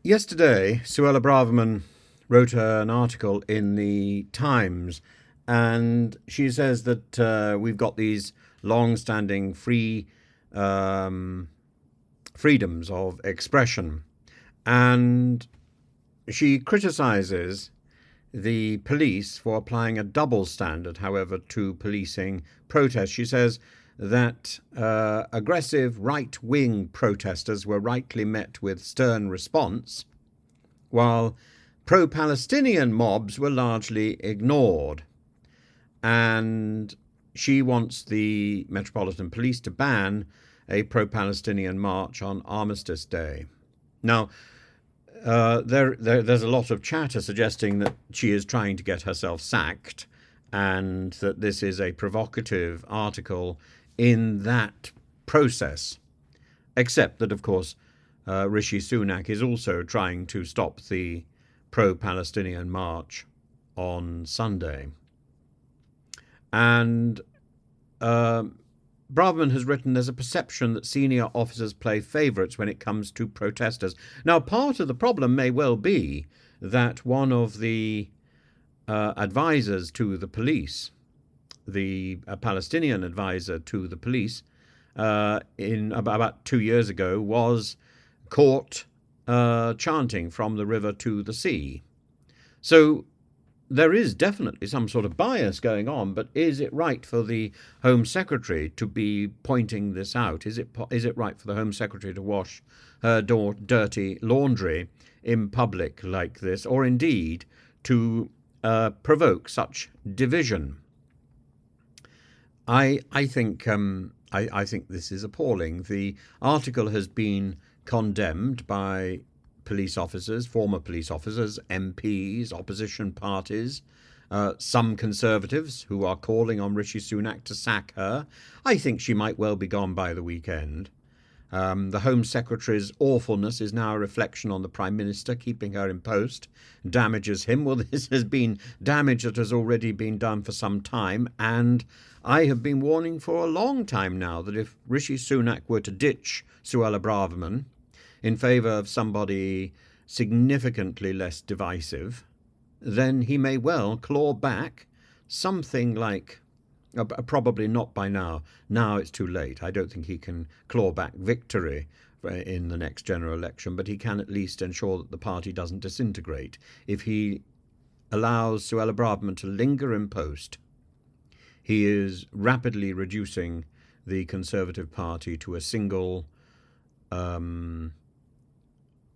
Yesterday, Suella Braverman wrote an article in the Times, and she says that we've got these long-standing um, freedoms of expression, and she criticises the police for applying a double standard, however, to policing protests. She says that aggressive right wing protesters were rightly met with stern response, while pro Palestinian mobs were largely ignored. And she wants the Metropolitan Police to ban a pro Palestinian march on Armistice Day. Now, there's a lot of chatter suggesting that she is trying to get herself sacked and that this is a provocative article in that process. Except that, of course, Rishi Sunak is also trying to stop the pro Palestinian march on Sunday. And uh, Braverman has written there's a perception that senior officers play favourites when it comes to protesters. Now, part of the problem may well be that one of the advisors to the police, the Palestinian advisor to the police, in about 2 years ago, was caught chanting from the river to the sea. So there is definitely some sort of bias going on, but is it right for the Home Secretary to be pointing this out? Is it right for the Home Secretary to wash her dirty laundry in public like this, or indeed to provoke such division? I think I think this is appalling. The article has been condemned by police officers, former police officers, MPs, opposition parties, some Conservatives who are calling on Rishi Sunak to sack her. I think she might well be gone by the weekend. The Home Secretary's awfulness is now a reflection on the Prime Minister keeping her in post, damages him. Well, this has been damage that has already been done for some time, and I have been warning for a long time now that if Rishi Sunak were to ditch Suella Braverman in favour of somebody significantly less divisive, then he may well claw back something like, probably not by now. Now it's too late. I don't think he can claw back victory in the next general election, but he can at least ensure that the party doesn't disintegrate. If he allows Suella Braverman to linger in post, he is rapidly reducing the Conservative Party to a single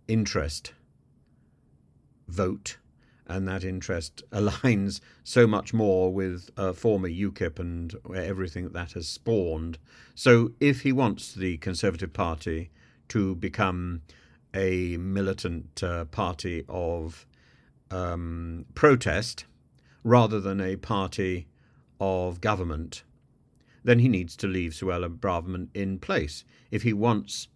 interest vote, and that interest aligns so much more with former UKIP and everything that has spawned. So if he wants the Conservative Party to become a militant party of protest rather than a party of government, then he needs to leave Suella Braverman in place. If he wants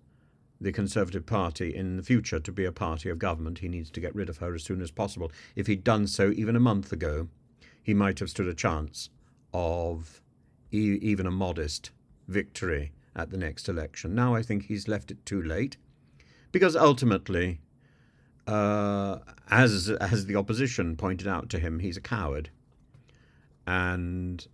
the Conservative Party in the future to be a party of government, he needs to get rid of her as soon as possible. If he'd done so even a month ago, he might have stood a chance of even a modest victory at the next election. Now I think he's left it too late, because ultimately, as the opposition pointed out to him, he's a coward, and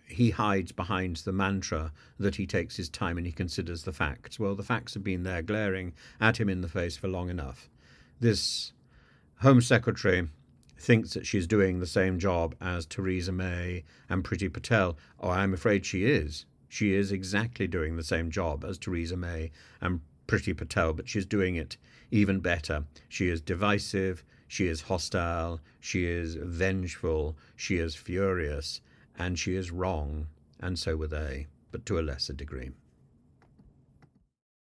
he hides behind the mantra that he takes his time and he considers the facts. Well, the facts have been there glaring at him in the face for long enough. This Home Secretary thinks that she's doing the same job as Theresa May and Priti Patel. Oh, I'm afraid she is. She is exactly doing the same job as Theresa May and Priti Patel, but she's doing it even better. She is divisive, she is hostile, she is vengeful, she is furious, and she is wrong, and so were they, but to a lesser degree.